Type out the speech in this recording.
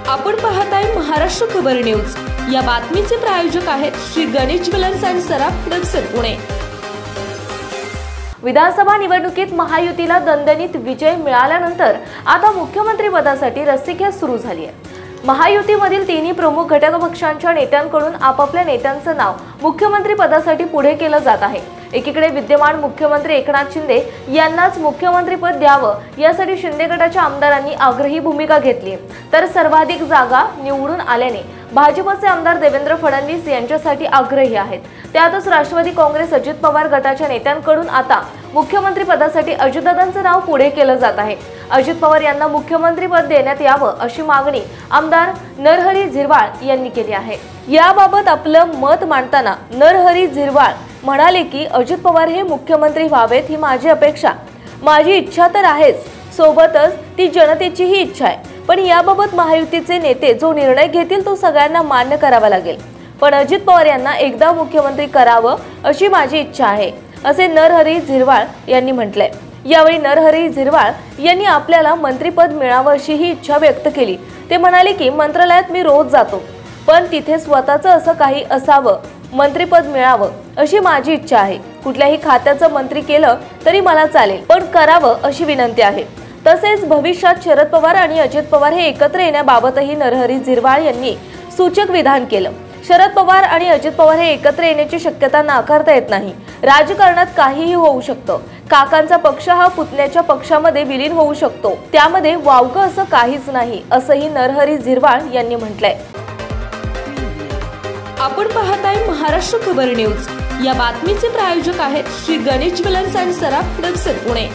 आपण पाहताय महाराष्ट्र खबर न्यूज। या बातमीचे प्रायोजक आहेत Shri Ganesh jewellers and Saraf products Pune. विधानसभा निवडणुकीत महायुतीला दणदणीत विजय मिळाल्यानंतर आता मुख्यमंत्री पदासाठी रस्सीखेच सुरू झाली आहे। महायुतीमधील तिन्ही प्रमुख घटक पक्षांच्या नेत्यांकडून आपापल्या नेत्यांचं नाव मुख्यमंत्री पदासाठी पुढे केलं जात आहे। एकीकडे विद्यमान मुख्यमंत्री एकनाथ शिंदे यांनाच मुख्यमंत्रीपद द्यावं यासाठी शिंदे गटाच्या आमदारांनी आग्रही भूमिका घेतली, तर सर्वाधिक जागा निवडून आल्याने भाजपचे आमदार देवेंद्र फडणवीस यांच्यासाठी आग्रही आहेत। त्यातच राष्ट्रवादी काँग्रेस अजित पवार गटाच्या नेत्यांकडून आता मुख्यमंत्री पदासाठी अजितदादांचं नाव पुढे केलं जात आहे। अजित पवार यांना मुख्यमंत्रीपद देण्यात यावं अशी मागणी आमदार नरहरी झिरवाळ यांनी केली आहे। याबाबत आपलं मत मांडताना नरहरी झिरवाळ म्हणाले की अजित पवार हे मुख्यमंत्री व्हावेत ही माझी अपेक्षा, माझी इच्छा तर आहेच, सोबतच ती जनतेचीही इच्छा आहे। पण याबाबत महायुतीचे नेते जो निर्णय घेतील तो सगळ्यांना मान्य करावा लागेल। पण अजित पवार यांना एकदा मुख्यमंत्री करावं अशी माझी इच्छा आहे, असे नरहरी झिरवाळ यांनी म्हटलंय। यावेळी नरहरी झिरवाळ यांनी आपल्याला मंत्रीपद मिळावं अशी ही इच्छा व्यक्त केली। ते म्हणाले की मंत्रालयात मी रोज जातो, पण तिथे स्वतःचं असं काही असावं, मंत्रीपद मिळावं अशी माझी इच्छा आहे। कुठल्याही खात्याचं मंत्री केलं तरी मला चालेल, पण करावं अशी विनंती आहे। तसेच भविष्यात शरद पवार आणि अजित पवार हे एकत्र येण्याबाबतही नरहरी झिरवाळ यांनी सूचक विधान केलं। शरद पवार आणि अजित पवार हे एकत्र येण्याची शक्यता नाकारता येत नाही। राजकारणात काहीही होऊ शकतं। काकांचा पक्ष हा पुतण्याच्या पक्षामध्ये विलीन होऊ शकतो, त्यामध्ये वावगं असं काहीच नाही, असंही नरहरी झिरवाळ यांनी म्हटलंय। आपण पाहताय महाराष्ट्र खबर न्यूज। या बातमीचे प्रायोजक आहेत Shri Ganesh jewellers and Saraf products Pune.